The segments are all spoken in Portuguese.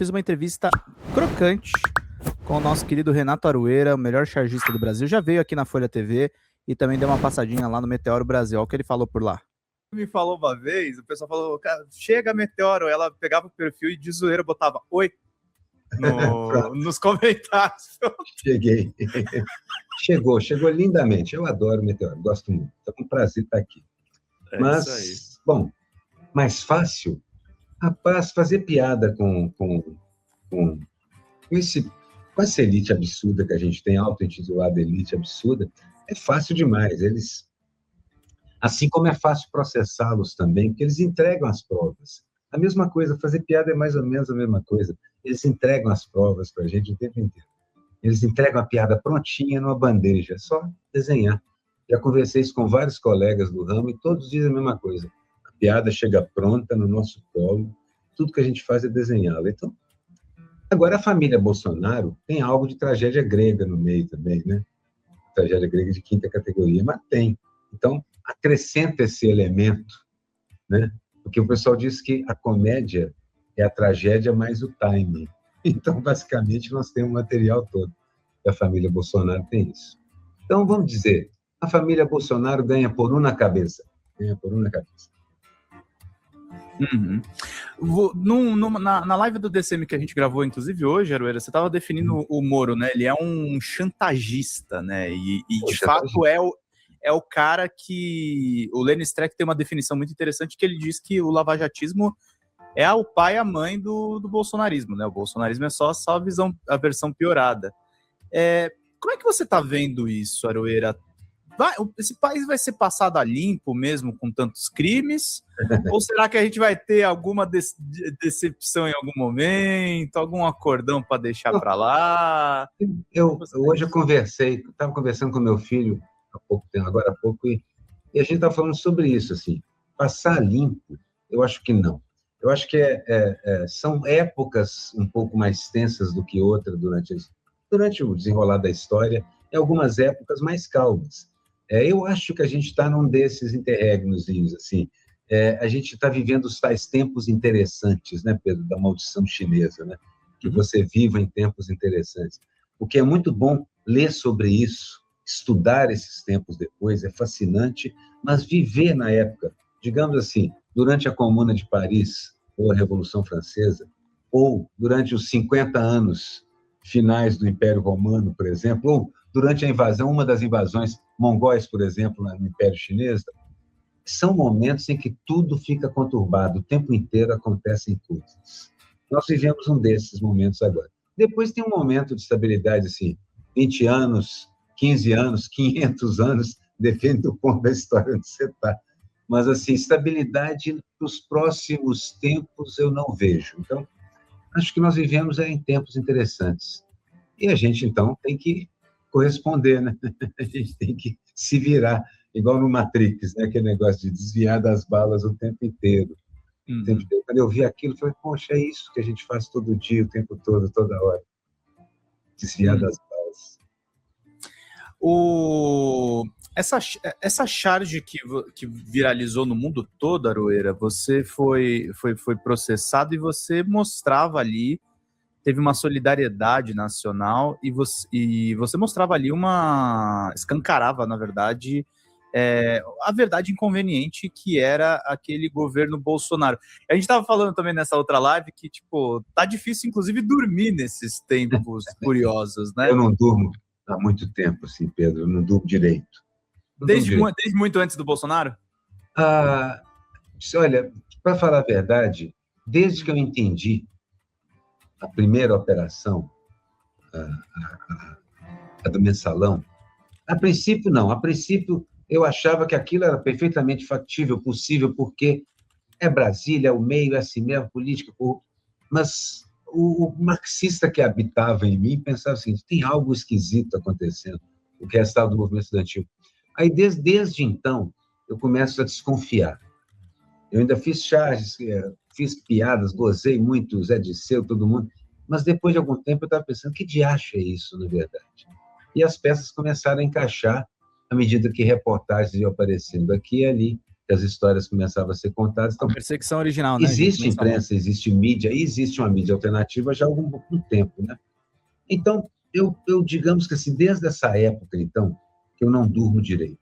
fiz uma entrevista crocante com o nosso querido Renato Aroeira, o melhor chargista do Brasil. Já veio aqui na Folha TV e também deu uma passadinha lá no Meteoro Brasil. Olha o que ele falou por lá. Me falou uma vez, o pessoal falou, cara, chega Meteoro. Ela pegava o perfil e de zoeira botava oi nos comentários. Cheguei. Chegou lindamente. Eu adoro o Meteoro, gosto muito. É um prazer estar aqui. Mas, isso aí. Bom, mais fácil, rapaz, fazer piada com essa elite absurda que a gente tem, auto-intitulada elite absurda, é fácil demais. Eles, assim como é fácil processá-los também, porque eles entregam as provas. A mesma coisa, fazer piada é mais ou menos a mesma coisa. Eles entregam as provas para a gente o tempo inteiro. Eles entregam a piada prontinha numa bandeja, é só desenhar. Já conversei isso com vários colegas do ramo e todos dizem a mesma coisa. A piada chega pronta no nosso colo, tudo que a gente faz é desenhá-la. Então, agora, a família Bolsonaro tem algo de tragédia grega no meio também, né? Tragédia grega de quinta categoria, mas tem. Então, acrescenta esse elemento, né? Porque o pessoal diz que a comédia é a tragédia mais o timing. Então, basicamente, nós temos o material todo. E a família Bolsonaro tem isso. Então, vamos dizer, a família Bolsonaro ganha por um na cabeça. Ganha por um na cabeça. Uhum. Na live do DCM que a gente gravou, inclusive hoje, Aroeira, você estava definindo o Moro, né? Ele é um chantagista, né? E de fato é o cara que... O Lenny Streck tem uma definição muito interessante que ele diz que o lavajatismo é o pai e a mãe do bolsonarismo, né? O bolsonarismo é só a versão piorada. Como é que você está vendo isso, Aroeira? Esse país vai ser passado a limpo mesmo com tantos crimes? Ou será que a gente vai ter alguma decepção em algum momento, algum acordão para deixar para lá? Hoje eu estava conversando com meu filho agora há pouco, e a gente estava falando sobre isso, assim, passar limpo, eu acho que não. Eu acho que são épocas um pouco mais tensas do que outras durante o desenrolar da história, e algumas épocas mais calmas. Eu acho que a gente está num desses interregnozinhos, assim. A gente está vivendo os tais tempos interessantes, né, Pedro, da maldição chinesa, né? Que você viva em tempos interessantes. O que é muito bom ler sobre isso, estudar esses tempos depois, é fascinante, mas viver na época, digamos assim, durante a Comuna de Paris, ou a Revolução Francesa, ou durante os 50 anos finais do Império Romano, por exemplo, ou durante a invasão, uma das invasões mongóis, por exemplo, no Império Chinês, são momentos em que tudo fica conturbado, o tempo inteiro acontecem coisas. Nós vivemos um desses momentos agora. Depois tem um momento de estabilidade, assim, 20 anos, 15 anos, 500 anos, depende do ponto da história onde você está. Mas, assim, estabilidade nos próximos tempos eu não vejo. Então, acho que nós vivemos em tempos interessantes. E a gente, então, tem que corresponder, né? A gente tem que se virar, igual no Matrix, né? Aquele negócio de desviar das balas o tempo inteiro. O tempo inteiro. Quando eu vi aquilo, eu falei, poxa, é isso que a gente faz todo dia, o tempo todo, toda hora. Desviar das balas. Essa charge que viralizou no mundo todo, Aroeira, você foi processado e você mostrava ali, teve uma solidariedade nacional e você mostrava ali escancarava, na verdade, a verdade inconveniente que era aquele governo Bolsonaro. A gente estava falando também nessa outra live que, tipo, tá difícil, inclusive, dormir nesses tempos curiosos, né? Eu não durmo há muito tempo, assim, Pedro, eu não durmo direito. Desde muito antes do Bolsonaro? Olha, para falar a verdade, desde que eu entendi a primeira operação, a do mensalão, a princípio não, a princípio eu achava que aquilo era perfeitamente factível, possível, porque é Brasília, é o meio, é assim mesmo, política, mas o marxista que habitava em mim pensava assim, tem algo esquisito acontecendo, o que é esse tal do movimento estudantil. Aí, desde então, eu começo a desconfiar. Eu ainda fiz charges, fiz piadas, gozei muito, Zé Disseu, todo mundo, mas depois de algum tempo eu estava pensando, que diacho é isso, na verdade? E as peças começaram a encaixar à medida que reportagens iam aparecendo aqui e ali, que as histórias começavam a ser contadas. Então, a perseguição original, né? Existe imprensa, existe mídia, e existe uma mídia alternativa já há algum tempo, né? Então, eu digamos que assim, desde essa época, então, que eu não durmo direito.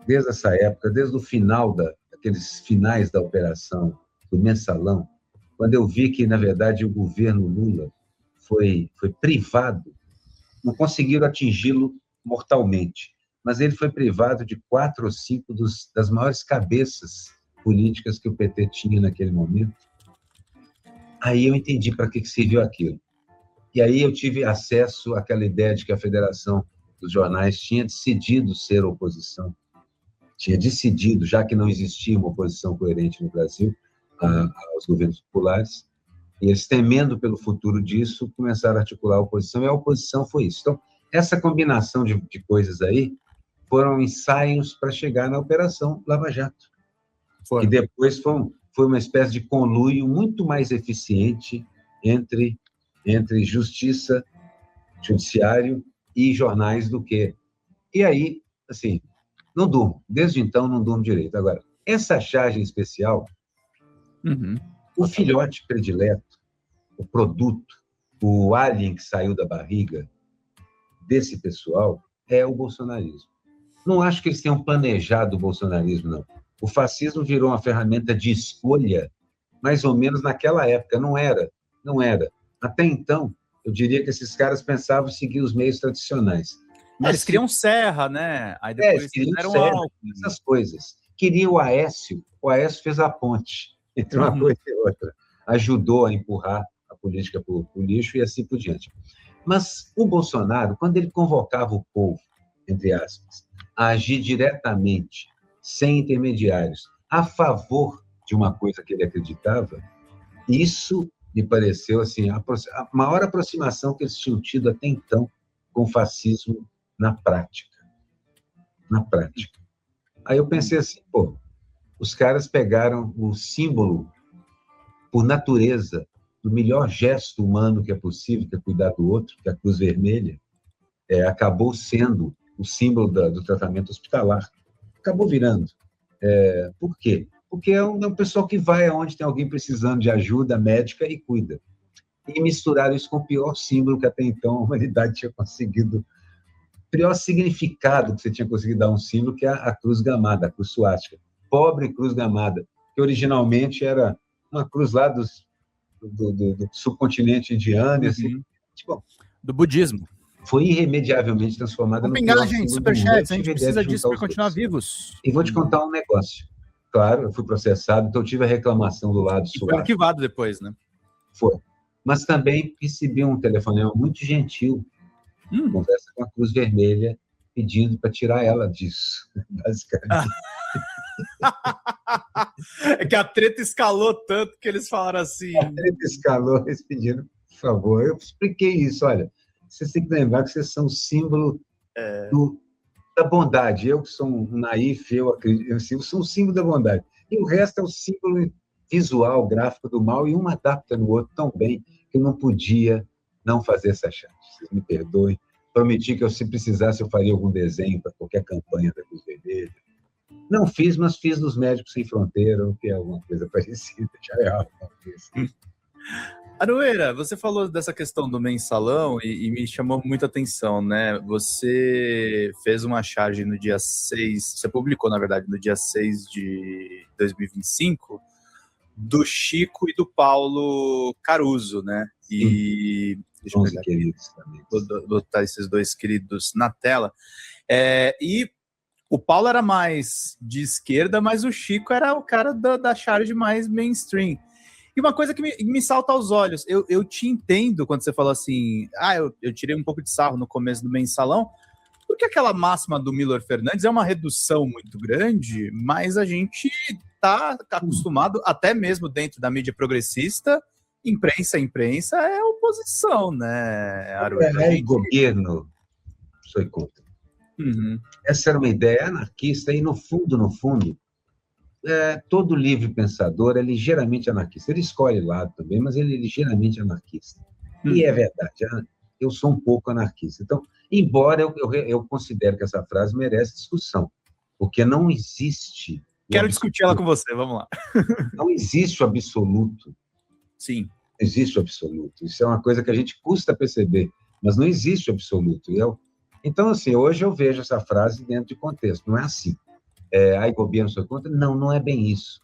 Desde essa época, desde o final aqueles finais da operação do Mensalão, quando eu vi que, na verdade, o governo Lula foi privado, não conseguiram atingi-lo mortalmente, mas ele foi privado de 4 ou 5 das maiores cabeças políticas que o PT tinha naquele momento. Aí eu entendi para que serviu aquilo. E aí eu tive acesso àquela ideia de que a Federação dos Jornais tinha decidido ser oposição, tinha decidido, já que não existia uma oposição coerente no Brasil aos governos populares, e eles, temendo pelo futuro disso, começaram a articular a oposição, e a oposição foi isso. Então, essa combinação de coisas aí foram ensaios para chegar na Operação Lava Jato, que depois foi uma espécie de conluio muito mais eficiente entre justiça, judiciário e jornais do que... E aí, assim, não durmo. Desde então, não durmo direito. Agora, essa charge especial, o filhote predileto, o produto, o alien que saiu da barriga desse pessoal é o bolsonarismo. Não acho que eles tenham planejado o bolsonarismo, não. O fascismo virou uma ferramenta de escolha, mais ou menos naquela época. Não era. Até então, eu diria que esses caras pensavam seguir os meios tradicionais. Mas eles queriam Serra, né? Aí depois fizeram Alckmin, essas coisas. Queriam o Aécio fez a ponte entre uma coisa e outra. Ajudou a empurrar a política para o lixo e assim por diante. Mas o Bolsonaro, quando ele convocava o povo, entre aspas, a agir diretamente, sem intermediários, a favor de uma coisa que ele acreditava, isso me pareceu assim, a maior aproximação que eles tinham tido até então com o fascismo na prática. Aí eu pensei assim, os caras pegaram o símbolo, por natureza, do melhor gesto humano que é possível, que é cuidar do outro, que é a Cruz Vermelha, acabou sendo o símbolo do tratamento hospitalar. Acabou virando. Por quê? Porque é um pessoal que vai aonde tem alguém precisando de ajuda médica e cuida. E misturaram isso com o pior símbolo que até então a humanidade tinha conseguido, o pior significado que você tinha conseguido dar a um símbolo, que é a cruz gamada, a cruz suástica. Pobre cruz gamada, que originalmente era uma cruz lá do subcontinente indiano, assim, do budismo. Foi irremediavelmente transformada no pior símbolo do mundo. Superchat, a gente precisa disso para continuar vivos. E vou te contar um negócio. Claro, eu fui processado, então eu tive a reclamação do lado suave. Foi arquivado depois, né? Foi. Mas também recebi um telefonema muito gentil, conversa com a Cruz Vermelha, pedindo para tirar ela disso, basicamente. É que a treta escalou tanto que eles falaram assim... A treta escalou, eles pediram, por favor. Eu expliquei isso, olha, vocês têm que lembrar que vocês são símbolo da bondade. Eu que sou um naif, eu acredito, eu sou um símbolo da bondade. E o resto é o símbolo visual, gráfico do mal, e um adapta no outro tão bem que eu não podia não fazer essa charge. Vocês me perdoem. Prometi que se precisasse eu faria algum desenho para qualquer campanha da Cruz Vermelha. Não fiz, mas fiz dos Médicos Sem Fronteira, que é alguma coisa parecida. Já é algo parecido. Aroeira, você falou dessa questão do mensalão e me chamou muita atenção, né? Você fez uma charge no dia 6, você publicou, na verdade, no dia 6 de 2025, do Chico e do Paulo Caruso, né? E deixa eu pegar aqui, vou botar esses dois queridos na tela. E o Paulo era mais de esquerda, mas o Chico era o cara da charge mais mainstream. E uma coisa que me salta aos olhos, eu te entendo quando você falou assim, eu tirei um pouco de sarro no começo do mensalão, porque aquela máxima do Milor Fernandes é uma redução muito grande, mas a gente está acostumado, até mesmo dentro da mídia progressista, imprensa é oposição, né, Aroeira? Governo, sou contra. Essa era uma ideia anarquista, e no fundo, todo livre pensador é ligeiramente anarquista. Ele escolhe lado também, mas ele é ligeiramente anarquista. E é verdade, eu sou um pouco anarquista. Então, embora eu considero que essa frase merece discussão, porque não existe Quero discutir ela com você, vamos lá. Não existe o absoluto. Sim. Não existe o absoluto. Isso é uma coisa que a gente custa perceber, mas não existe o absoluto. Então, assim, hoje eu vejo essa frase dentro de contexto. Não é assim. Aí governo sua conta. Não, não é bem isso.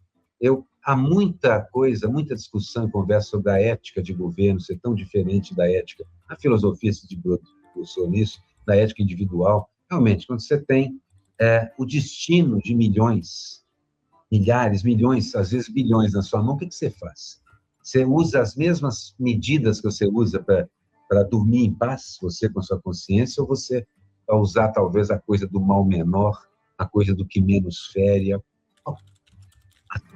Há muita coisa, muita discussão e conversa sobre a ética de governo ser tão diferente da ética. A filosofia se debruçou nisso, da ética individual. Realmente, quando você tem o destino de milhões, milhares, milhões, às vezes bilhões na sua mão, o que você faz? Você usa as mesmas medidas que você usa para dormir em paz, você com sua consciência, ou você vai usar talvez a coisa do mal menor, a coisa do que menos fere? Há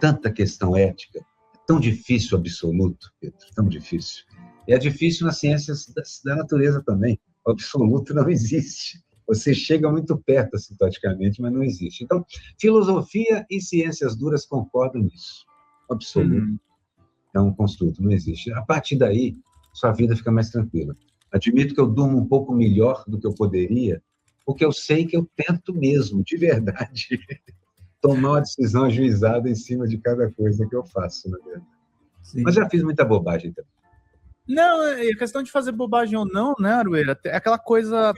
tanta questão ética, é tão difícil o absoluto, Pedro, tão difícil. E é difícil nas ciências da natureza também. O absoluto não existe. Você chega muito perto, sintoticamente, mas não existe. Então, filosofia e ciências duras concordam nisso. O absoluto é um construto, não existe. A partir daí, sua vida fica mais tranquila. Admito que eu durmo um pouco melhor do que eu poderia, porque eu sei que eu tento mesmo, de verdade, tomar uma decisão ajuizada em cima de cada coisa que eu faço, na verdade. Sim. Mas já fiz muita bobagem também. Não, é questão de fazer bobagem ou não, né, Arueira? É aquela coisa...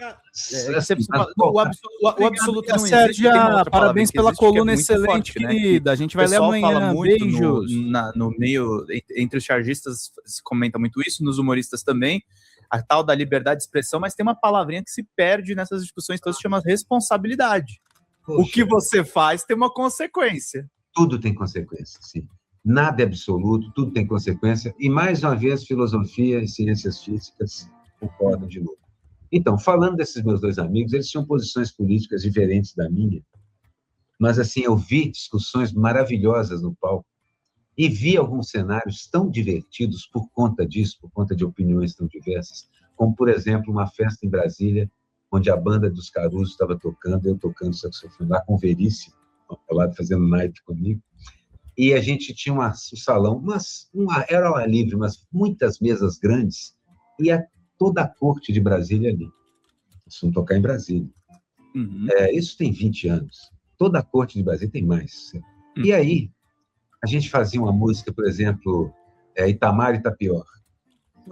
o absoluto não existe. Parabéns pela coluna excelente, querida. A gente vai ler amanhã. Fala muito beijos. No meio, entre os chargistas se comenta muito isso, nos humoristas também, a tal da liberdade de expressão, mas tem uma palavrinha que se perde nessas discussões todas, que chama responsabilidade. Poxa. O que você faz tem uma consequência. Tudo tem consequência, sim. Nada é absoluto, tudo tem consequência. E, mais uma vez, filosofia e ciências físicas concordam de novo. Então, falando desses meus dois amigos, eles tinham posições políticas diferentes da minha, mas, assim, eu vi discussões maravilhosas no palco e vi alguns cenários tão divertidos por conta disso, por conta de opiniões tão diversas, como, por exemplo, uma festa em Brasília, onde a banda dos Caruso estava tocando, eu tocando saxofone lá com o Veríssimo, ao lado fazendo naipe comigo. E a gente tinha um salão, era ao ar livre, mas muitas mesas grandes, e toda a corte de Brasília ali. Isso não tocar em Brasília. Isso tem 20 anos. Toda a corte de Brasília tem mais. E aí, a gente fazia uma música, por exemplo, Itamar e Itapior,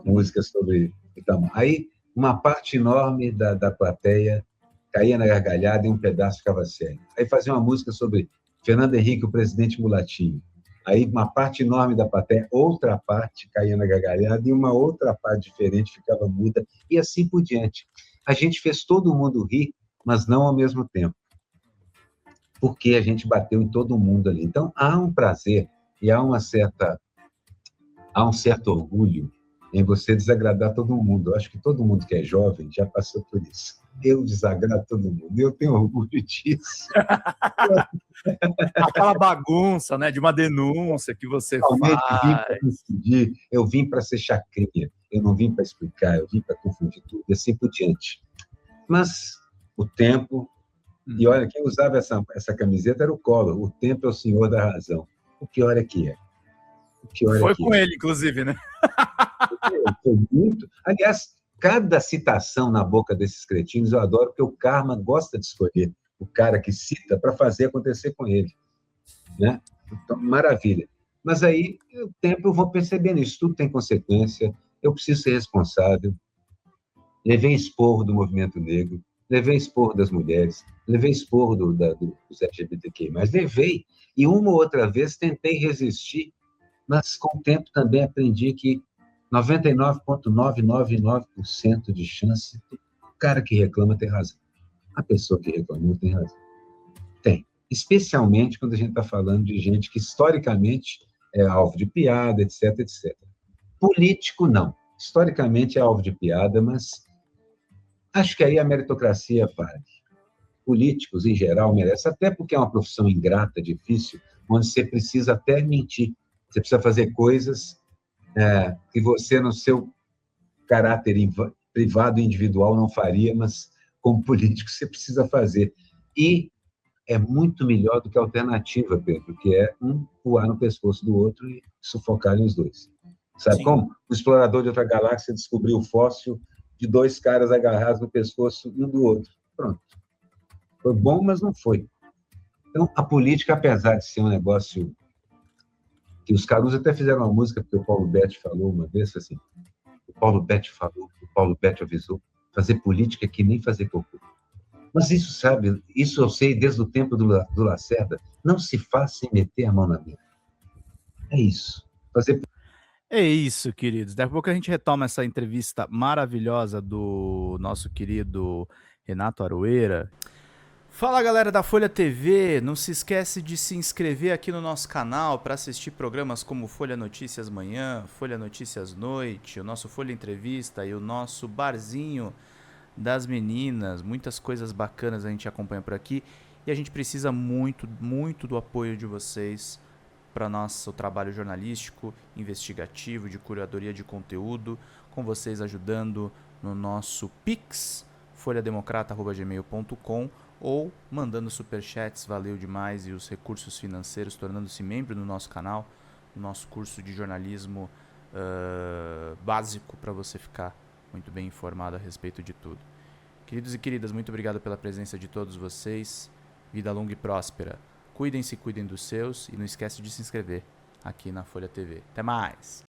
música sobre Itamar. Aí, uma parte enorme da plateia caía na gargalhada e um pedaço ficava sério. Aí fazia uma música sobre Fernando Henrique, o presidente mulatinho. Aí uma parte enorme da plateia, outra parte caía na gargalhada e uma outra parte diferente ficava muda, e assim por diante. A gente fez todo mundo rir, mas não ao mesmo tempo, porque a gente bateu em todo mundo ali. Então, há um prazer e há um certo orgulho em você desagradar todo mundo. Eu acho que todo mundo que é jovem já passou por isso. Eu desagrado todo mundo. Eu tenho orgulho disso. Aquela bagunça, né, de uma denúncia que você faz. Eu vim para ser chacrinha. Eu não vim para explicar, eu vim para confundir tudo, e assim por diante. Mas o tempo... E olha, quem usava essa camiseta era o Collor. O tempo é o senhor da razão. O pior é que é. Foi com ele, inclusive, né? Foi muito. Aliás, cada citação na boca desses cretinos eu adoro, porque o karma gosta de escolher o cara que cita para fazer acontecer com ele. Né? Então, maravilha. Mas aí, o tempo eu vou percebendo isso. Tudo tem consequência. Eu preciso ser responsável. Levei esporro do movimento negro, levei esporro das mulheres, levei esporro dos LGBTQ+, levei. E uma ou outra vez tentei resistir, mas com o tempo também aprendi que 99,999% de chance do cara que reclama tem razão. A pessoa que reclama não tem razão. Tem. Especialmente quando a gente está falando de gente que historicamente é alvo de piada, etc, etc. Político, não. Historicamente é alvo de piada, mas acho que aí a meritocracia vale. Políticos, em geral, merecem, até porque é uma profissão ingrata, difícil, onde você precisa até mentir. Você precisa fazer coisas que você, no seu caráter privado e individual, não faria, mas como político você precisa fazer. E é muito melhor do que a alternativa, Pedro, que é um voar no pescoço do outro e sufocarem os dois. Sabe Sim. como? O explorador de outra galáxia descobriu o fóssil de dois caras agarrados no pescoço um do outro. Pronto. Foi bom, mas não foi. Então, a política, apesar de ser um negócio que os Caruso até fizeram uma música, porque o Paulo Betti falou uma vez, assim, o Paulo Betti falou, o Paulo Betti avisou, fazer política é que nem fazer cocô. Mas isso, sabe, isso eu sei desde o tempo do Lacerda, não se faz sem meter a mão na mesa. É isso. É isso, queridos. Daqui a pouco a gente retoma essa entrevista maravilhosa do nosso querido Renato Aroeira. Fala, galera da Folha TV, não se esquece de se inscrever aqui no nosso canal para assistir programas como Folha Notícias Manhã, Folha Notícias Noite, o nosso Folha Entrevista e o nosso Barzinho das Meninas. Muitas coisas bacanas a gente acompanha por aqui e a gente precisa muito, muito do apoio de vocês para nosso trabalho jornalístico, investigativo, de curadoria de conteúdo, com vocês ajudando no nosso Pix, folhademocrata@gmail.com, ou mandando superchats, valeu demais, e os recursos financeiros, tornando-se membro do nosso canal, no nosso curso de jornalismo básico, para você ficar muito bem informado a respeito de tudo. Queridos e queridas, muito obrigado pela presença de todos vocês. Vida longa e próspera. Cuidem-se, cuidem dos seus, e não esquece de se inscrever aqui na Folha TV. Até mais!